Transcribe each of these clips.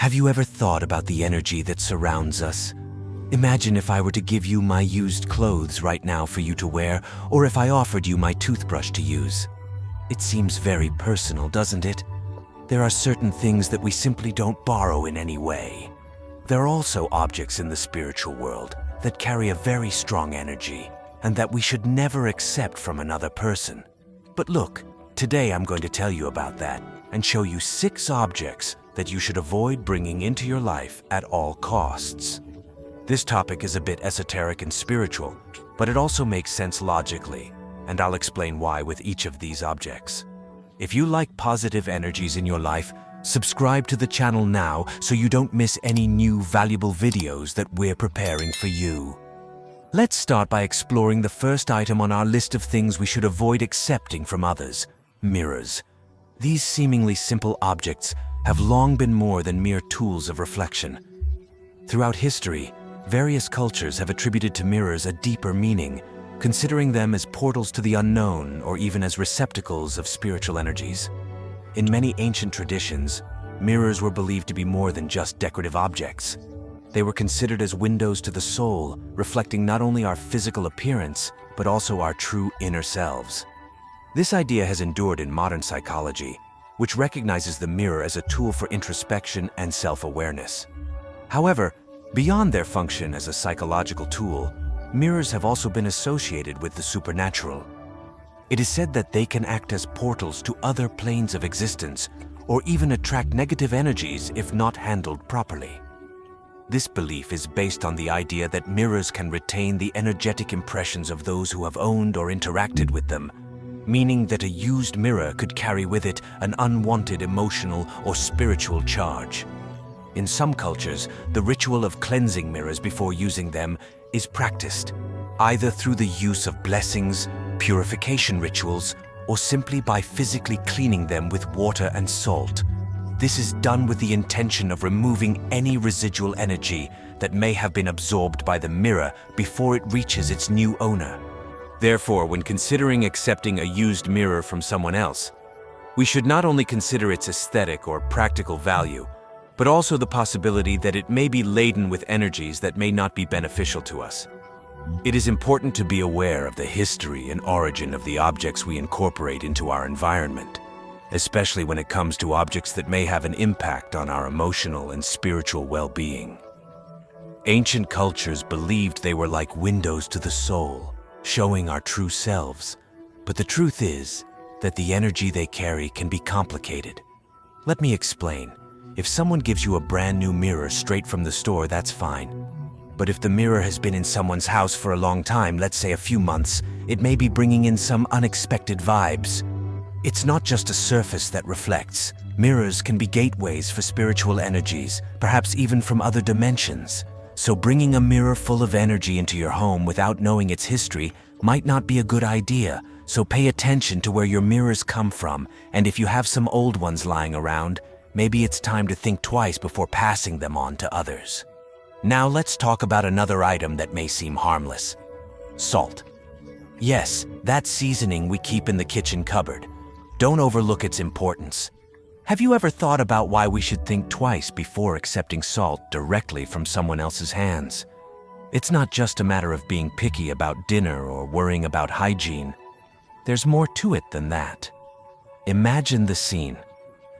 Have you ever thought about the energy that surrounds us? Imagine if I were to give you my used clothes right now for you to wear, or if I offered you my toothbrush to use. It seems very personal, doesn't it? There are certain things that we simply don't borrow in any way. There are also objects in the spiritual world that carry a very strong energy and that we should never accept from another person. But look, today I'm going to tell you about that and show you 6 objects that you should avoid bringing into your life at all costs. This topic is a bit esoteric and spiritual, but it also makes sense logically, and I'll explain why with each of these objects. If you like positive energies in your life, subscribe to the channel now so you don't miss any new valuable videos that we're preparing for you. Let's start by exploring the first item on our list of things we should avoid accepting from others: mirrors. These seemingly simple objects have long been more than mere tools of reflection. Throughout history, various cultures have attributed to mirrors a deeper meaning, considering them as portals to the unknown or even as receptacles of spiritual energies. In many ancient traditions, mirrors were believed to be more than just decorative objects. They were considered as windows to the soul, reflecting not only our physical appearance, but also our true inner selves. This idea has endured in modern psychology, which recognizes the mirror as a tool for introspection and self-awareness. However, beyond their function as a psychological tool, mirrors have also been associated with the supernatural. It is said that they can act as portals to other planes of existence, or even attract negative energies if not handled properly. This belief is based on the idea that mirrors can retain the energetic impressions of those who have owned or interacted with them, meaning that a used mirror could carry with it an unwanted emotional or spiritual charge. In some cultures, the ritual of cleansing mirrors before using them is practiced, either through the use of blessings, purification rituals, or simply by physically cleaning them with water and salt. This is done with the intention of removing any residual energy that may have been absorbed by the mirror before it reaches its new owner. Therefore, when considering accepting a used mirror from someone else, we should not only consider its aesthetic or practical value, but also the possibility that it may be laden with energies that may not be beneficial to us. It is important to be aware of the history and origin of the objects we incorporate into our environment, especially when it comes to objects that may have an impact on our emotional and spiritual well-being. Ancient cultures believed they were like windows to the soul, showing our true selves. But the truth is that the energy they carry can be complicated. Let me explain. If someone gives you a brand new mirror straight from the store, that's fine. But if the mirror has been in someone's house for a long time, let's say a few months, it may be bringing in some unexpected vibes. It's not just a surface that reflects. Mirrors can be gateways for spiritual energies, perhaps even from other dimensions. So bringing a mirror full of energy into your home without knowing its history might not be a good idea. So pay attention to where your mirrors come from, and if you have some old ones lying around, maybe it's time to think twice before passing them on to others. Now let's talk about another item that may seem harmless: salt. Yes, that seasoning we keep in the kitchen cupboard. Don't overlook its importance. Have you ever thought about why we should think twice before accepting salt directly from someone else's hands? It's not just a matter of being picky about dinner or worrying about hygiene. There's more to it than that. Imagine the scene.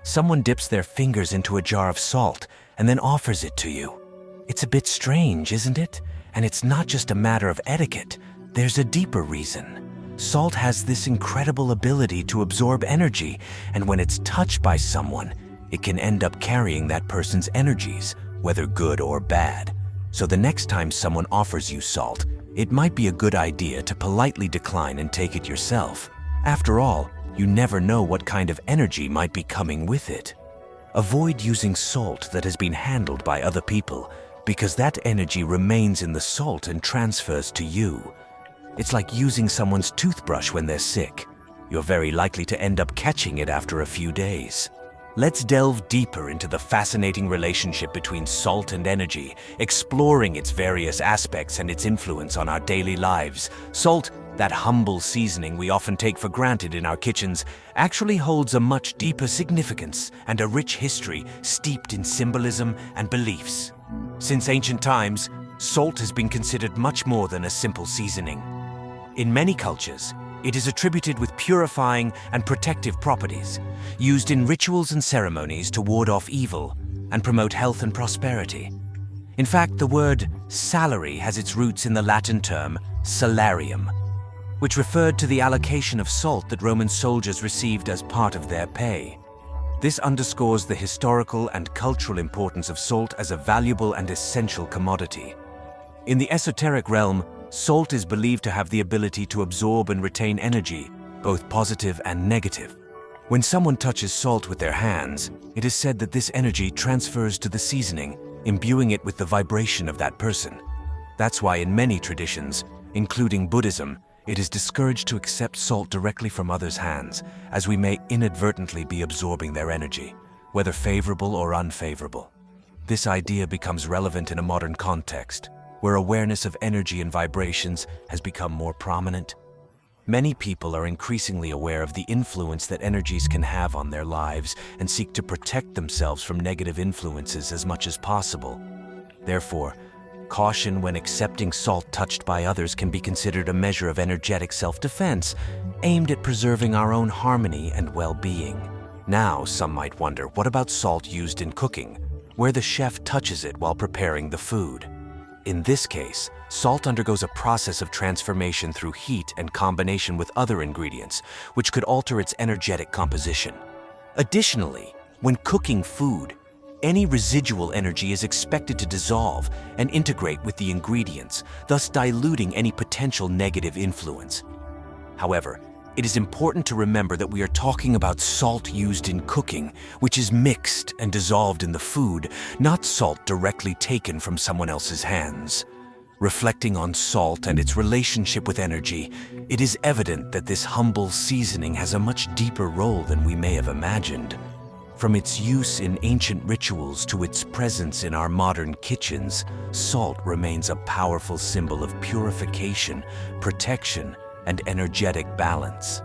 Someone dips their fingers into a jar of salt and then offers it to you. It's a bit strange, isn't it? And it's not just a matter of etiquette. There's a deeper reason. Salt has this incredible ability to absorb energy, and when it's touched by someone, it can end up carrying that person's energies, whether good or bad. So the next time someone offers you salt, it might be a good idea to politely decline and take it yourself. After all, you never know what kind of energy might be coming with it. Avoid using salt that has been handled by other people, because that energy remains in the salt and transfers to you. It's like using someone's toothbrush when they're sick. You're very likely to end up catching it after a few days. Let's delve deeper into the fascinating relationship between salt and energy, exploring its various aspects and its influence on our daily lives. Salt That humble seasoning we often take for granted in our kitchens actually holds a much deeper significance and a rich history steeped in symbolism and beliefs. Since ancient times, salt has been considered much more than a simple seasoning. In many cultures, it is attributed with purifying and protective properties, used in rituals and ceremonies to ward off evil and promote health and prosperity. In fact, the word salary has its roots in the Latin term salarium, which referred to the allocation of salt that Roman soldiers received as part of their pay. This underscores the historical and cultural importance of salt as a valuable and essential commodity. In the esoteric realm, salt is believed to have the ability to absorb and retain energy, both positive and negative. When someone touches salt with their hands, it is said that this energy transfers to the seasoning, imbuing it with the vibration of that person. That's why in many traditions, including Buddhism, it is discouraged to accept salt directly from others' hands, as we may inadvertently be absorbing their energy, whether favorable or unfavorable. This idea becomes relevant in a modern context, where awareness of energy and vibrations has become more prominent. Many people are increasingly aware of the influence that energies can have on their lives and seek to protect themselves from negative influences as much as possible. Therefore, caution when accepting salt touched by others can be considered a measure of energetic self-defense, aimed at preserving our own harmony and well-being. Now, some might wonder, what about salt used in cooking, where the chef touches it while preparing the food? In this case, salt undergoes a process of transformation through heat and combination with other ingredients, which could alter its energetic composition. Additionally, when cooking food, any residual energy is expected to dissolve and integrate with the ingredients, thus diluting any potential negative influence. However, it is important to remember that we are talking about salt used in cooking, which is mixed and dissolved in the food, not salt directly taken from someone else's hands. Reflecting on salt and its relationship with energy, it is evident that this humble seasoning has a much deeper role than we may have imagined. From its use in ancient rituals to its presence in our modern kitchens, salt remains a powerful symbol of purification, protection, and energetic balance.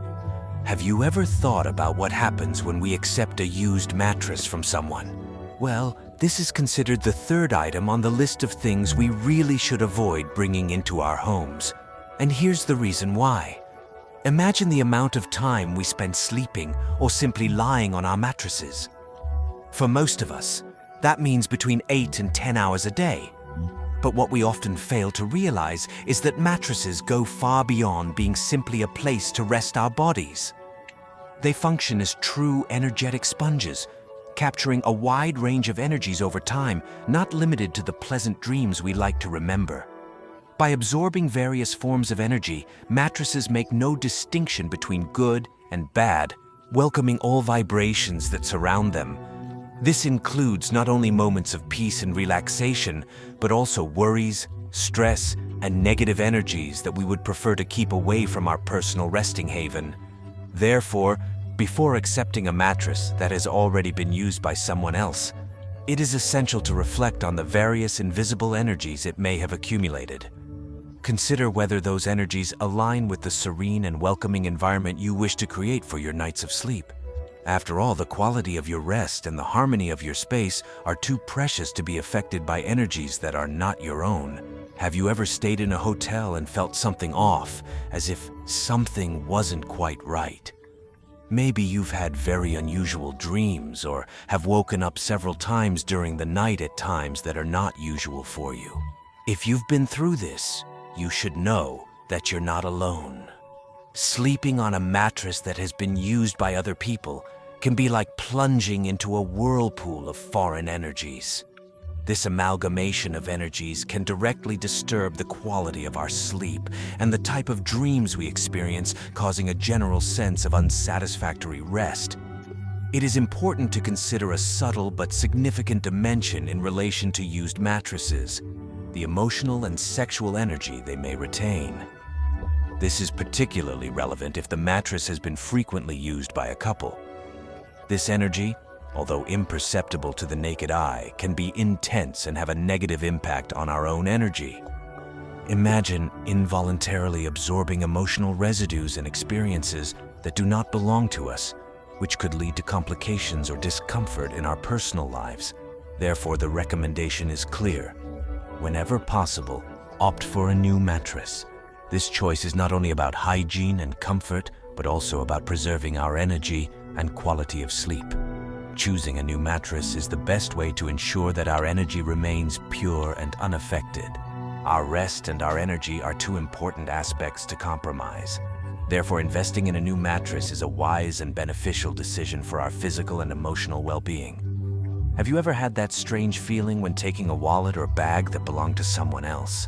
Have you ever thought about what happens when we accept a used mattress from someone? Well, this is considered the third item on the list of things we really should avoid bringing into our homes. And here's the reason why. Imagine the amount of time we spend sleeping or simply lying on our mattresses. For most of us, that means between 8 and 10 hours a day. But what we often fail to realize is that mattresses go far beyond being simply a place to rest our bodies. They function as true energetic sponges, capturing a wide range of energies over time, not limited to the pleasant dreams we like to remember. By absorbing various forms of energy, mattresses make no distinction between good and bad, welcoming all vibrations that surround them. This includes not only moments of peace and relaxation, but also worries, stress, and negative energies that we would prefer to keep away from our personal resting haven. Therefore, before accepting a mattress that has already been used by someone else, it is essential to reflect on the various invisible energies it may have accumulated. Consider whether those energies align with the serene and welcoming environment you wish to create for your nights of sleep. After all, the quality of your rest and the harmony of your space are too precious to be affected by energies that are not your own. Have you ever stayed in a hotel and felt something off, as if something wasn't quite right? Maybe you've had very unusual dreams or have woken up several times during the night at times that are not usual for you. If you've been through this, you should know that you're not alone. Sleeping on a mattress that has been used by other people can be like plunging into a whirlpool of foreign energies. This amalgamation of energies can directly disturb the quality of our sleep and the type of dreams we experience, causing a general sense of unsatisfactory rest. It is important to consider a subtle but significant dimension in relation to used mattresses: the emotional and sexual energy they may retain. This is particularly relevant if the mattress has been frequently used by a couple. This energy, although imperceptible to the naked eye, can be intense and have a negative impact on our own energy. imagine involuntarily absorbing emotional residues and experiences that do not belong to us, which could lead to complications or discomfort in our personal lives. Therefore, the recommendation is clear. Whenever possible, opt for a new mattress. This choice is not only about hygiene and comfort, but also about preserving our energy and quality of sleep. Choosing a new mattress is the best way to ensure that our energy remains pure and unaffected. Our rest and our energy are two important aspects to compromise. Therefore, investing in a new mattress is a wise and beneficial decision for our physical and emotional well-being. Have you ever had that strange feeling when taking a wallet or bag that belonged to someone else?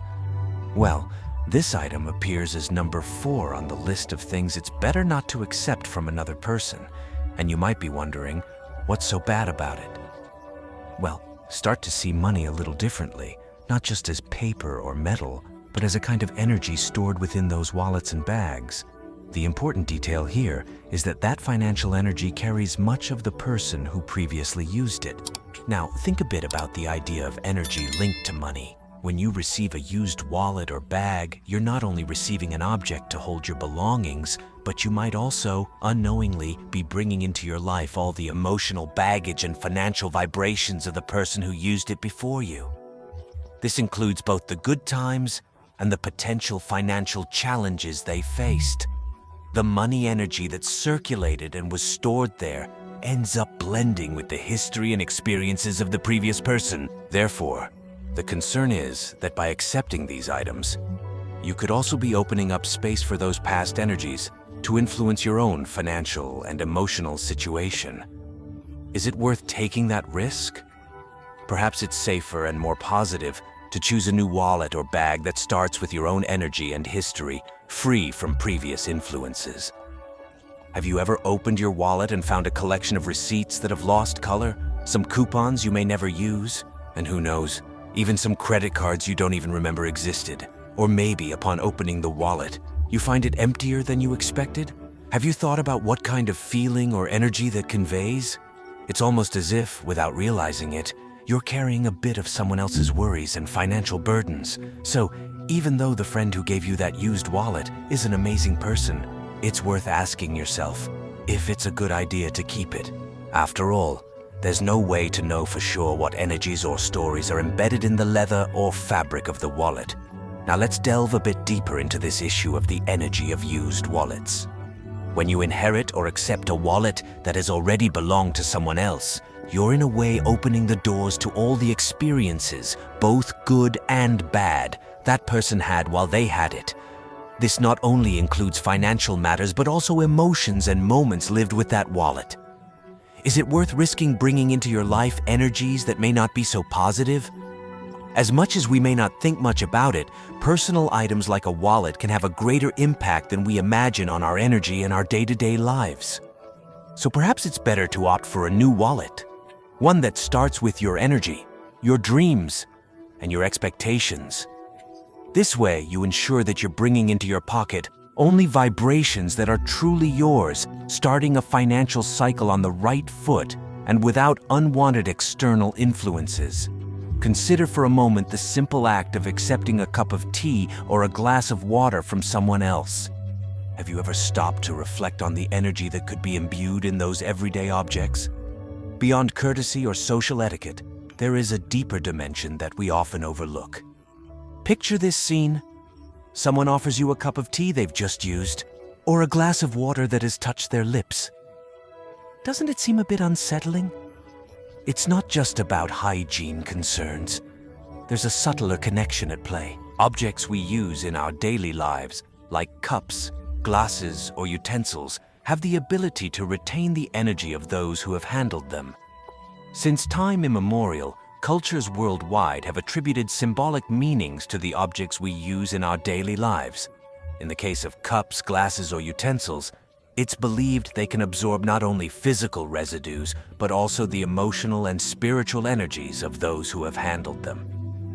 Well, this item appears as number 4 on the list of things it's better not to accept from another person, and you might be wondering, what's so bad about it? Well, start to see money a little differently, not just as paper or metal, but as a kind of energy stored within those wallets and bags. The important detail here is that that financial energy carries much of the person who previously used it. Now, think a bit about the idea of energy linked to money. When you receive a used wallet or bag, you're not only receiving an object to hold your belongings, but you might also, unknowingly, be bringing into your life all the emotional baggage and financial vibrations of the person who used it before you. This includes both the good times and the potential financial challenges they faced. The money energy that circulated and was stored there ends up blending with the history and experiences of the previous person. Therefore, the concern is that by accepting these items, you could also be opening up space for those past energies to influence your own financial and emotional situation. Is it worth taking that risk? Perhaps it's safer and more positive to choose a new wallet or bag that starts with your own energy and history, free from previous influences. Have you ever opened your wallet and found a collection of receipts that have lost color, some coupons you may never use, and who knows, even some credit cards you don't even remember existed? Or maybe upon opening the wallet, you find it emptier than you expected? Have you thought about what kind of feeling or energy that conveys? It's almost as if, without realizing it, you're carrying a bit of someone else's worries and financial burdens. So, even though the friend who gave you that used wallet is an amazing person, it's worth asking yourself if it's a good idea to keep it. After all, there's no way to know for sure what energies or stories are embedded in the leather or fabric of the wallet. Now let's delve a bit deeper into this issue of the energy of used wallets. When you inherit or accept a wallet that has already belonged to someone else, you're in a way opening the doors to all the experiences, both good and bad, that person had while they had it. This not only includes financial matters, but also emotions and moments lived with that wallet. Is it worth risking bringing into your life energies that may not be so positive? As much as we may not think much about it, personal items like a wallet can have a greater impact than we imagine on our energy and our day-to-day lives. So perhaps it's better to opt for a new wallet, one that starts with your energy, your dreams, and your expectations. This way, you ensure that you're bringing into your pocket only vibrations that are truly yours, starting a financial cycle on the right foot and without unwanted external influences. Consider for a moment the simple act of accepting a cup of tea or a glass of water from someone else. Have you ever stopped to reflect on the energy that could be imbued in those everyday objects? Beyond courtesy or social etiquette, there is a deeper dimension that we often overlook. Picture this scene. Someone offers you a cup of tea they've just used, or a glass of water that has touched their lips. Doesn't it seem a bit unsettling? It's not just about hygiene concerns. There's a subtler connection at play. Objects we use in our daily lives, like cups, glasses, or utensils, have the ability to retain the energy of those who have handled them. Since time immemorial, cultures worldwide have attributed symbolic meanings to the objects we use in our daily lives. In the case of cups, glasses, or utensils, it's believed they can absorb not only physical residues, but also the emotional and spiritual energies of those who have handled them.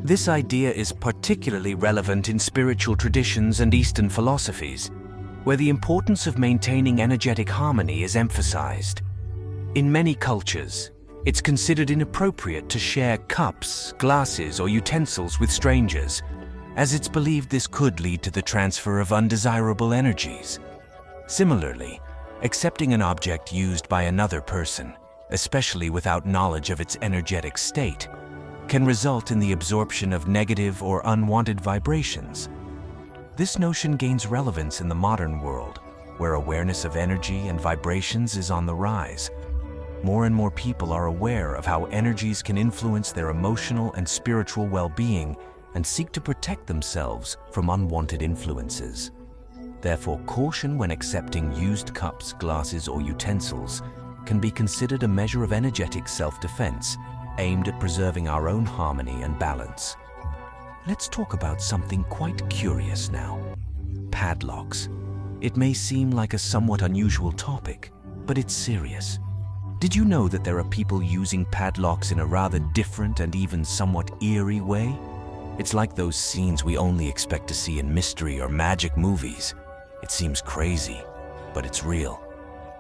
This idea is particularly relevant in spiritual traditions and Eastern philosophies, where the importance of maintaining energetic harmony is emphasized. In many cultures, it's considered inappropriate to share cups, glasses, or utensils with strangers, as it's believed this could lead to the transfer of undesirable energies. Similarly, accepting an object used by another person, especially without knowledge of its energetic state, can result in the absorption of negative or unwanted vibrations. This notion gains relevance in the modern world, where awareness of energy and vibrations is on the rise. More and more people are aware of how energies can influence their emotional and spiritual well-being and seek to protect themselves from unwanted influences. Therefore, caution when accepting used cups, glasses, or utensils can be considered a measure of energetic self-defense aimed at preserving our own harmony and balance. Let's talk about something quite curious now: padlocks. It may seem like a somewhat unusual topic, but it's serious. Did you know that there are people using padlocks in a rather different and even somewhat eerie way? It's like those scenes we only expect to see in mystery or magic movies. It seems crazy, but it's real.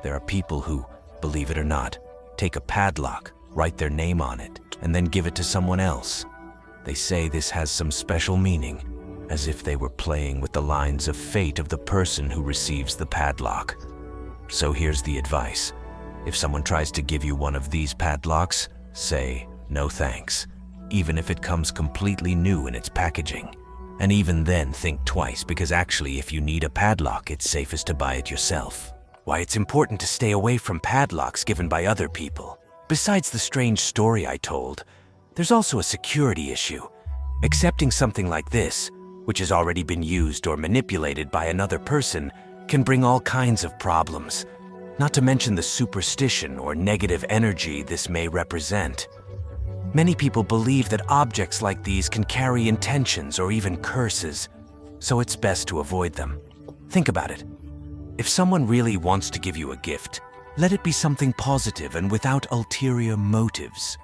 There are people who, believe it or not, take a padlock, write their name on it, and then give it to someone else. They say this has some special meaning, as if they were playing with the lines of fate of the person who receives the padlock. So here's the advice. If someone tries to give you one of these padlocks, say, "No thanks," even if it comes completely new in its packaging. And even then, think twice, because actually if you need a padlock, it's safest to buy it yourself. Why it's important to stay away from padlocks given by other people. Besides the strange story I told, there's also a security issue. Accepting something like this, which has already been used or manipulated by another person, can bring all kinds of problems. Not to mention the superstition or negative energy this may represent. Many people believe that objects like these can carry intentions or even curses, so it's best to avoid them. Think about it. If someone really wants to give you a gift, let it be something positive and without ulterior motives.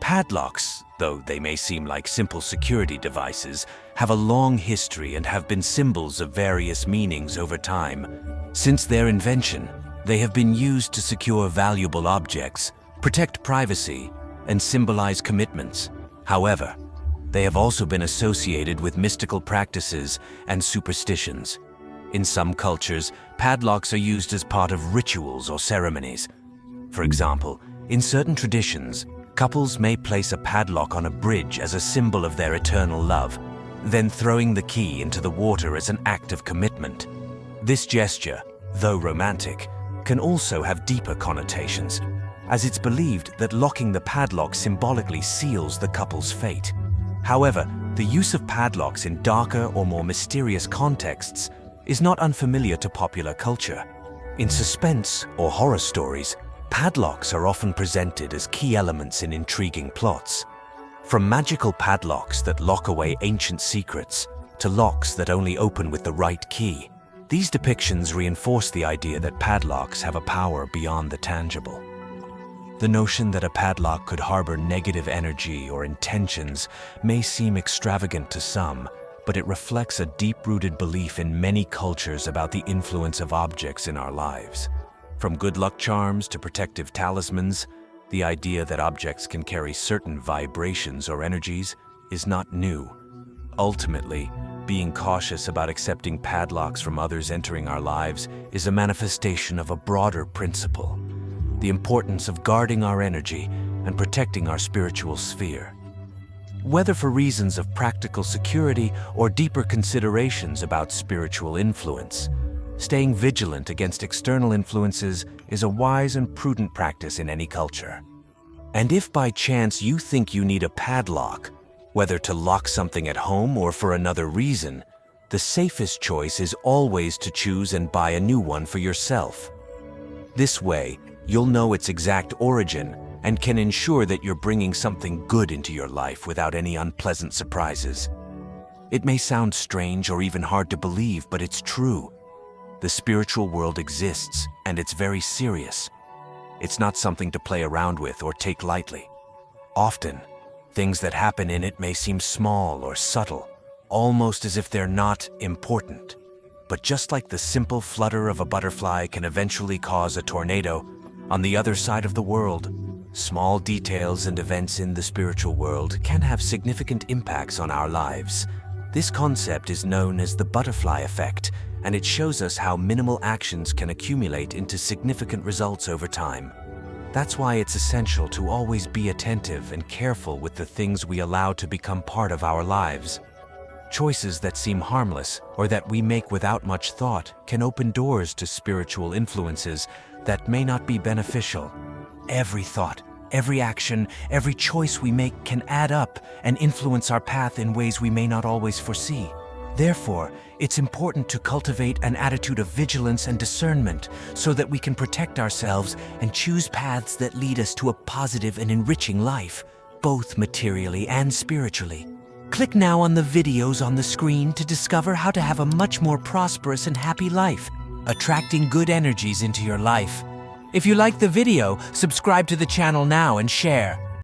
Padlocks, though they may seem like simple security devices, have a long history and have been symbols of various meanings over time. Since their invention, they have been used to secure valuable objects, protect privacy, and symbolize commitments. However, they have also been associated with mystical practices and superstitions. In some cultures, padlocks are used as part of rituals or ceremonies. For example, in certain traditions, couples may place a padlock on a bridge as a symbol of their eternal love, then throwing the key into the water as an act of commitment. This gesture, though romantic, can also have deeper connotations, as it's believed that locking the padlock symbolically seals the couple's fate. However, the use of padlocks in darker or more mysterious contexts is not unfamiliar to popular culture. In suspense or horror stories, padlocks are often presented as key elements in intriguing plots. From magical padlocks that lock away ancient secrets to locks that only open with the right key, these depictions reinforce the idea that padlocks have a power beyond the tangible. The notion that a padlock could harbor negative energy or intentions may seem extravagant to some, but it reflects a deep-rooted belief in many cultures about the influence of objects in our lives. From good luck charms to protective talismans, the idea that objects can carry certain vibrations or energies is not new. Ultimately, being cautious about accepting padlocks from others entering our lives is a manifestation of a broader principle: the importance of guarding our energy and protecting our spiritual sphere. Whether for reasons of practical security or deeper considerations about spiritual influence, staying vigilant against external influences is a wise and prudent practice in any culture. And if by chance you think you need a padlock, whether to lock something at home or for another reason, the safest choice is always to choose and buy a new one for yourself. This way, you'll know its exact origin and can ensure that you're bringing something good into your life without any unpleasant surprises. It may sound strange or even hard to believe, but it's true. The spiritual world exists, and it's very serious. It's not something to play around with or take lightly. Often, things that happen in it may seem small or subtle, almost as if they're not important. But just like the simple flutter of a butterfly can eventually cause a tornado, on the other side of the world, small details and events in the spiritual world can have significant impacts on our lives. This concept is known as the butterfly effect, and it shows us how minimal actions can accumulate into significant results over time. That's why it's essential to always be attentive and careful with the things we allow to become part of our lives. Choices that seem harmless or that we make without much thought can open doors to spiritual influences that may not be beneficial. Every thought, every action, every choice we make can add up and influence our path in ways we may not always foresee. Therefore, it's important to cultivate an attitude of vigilance and discernment so that we can protect ourselves and choose paths that lead us to a positive and enriching life, both materially and spiritually. Click now on the videos on the screen to discover how to have a much more prosperous and happy life, attracting good energies into your life. If you like the video, subscribe to the channel now and share.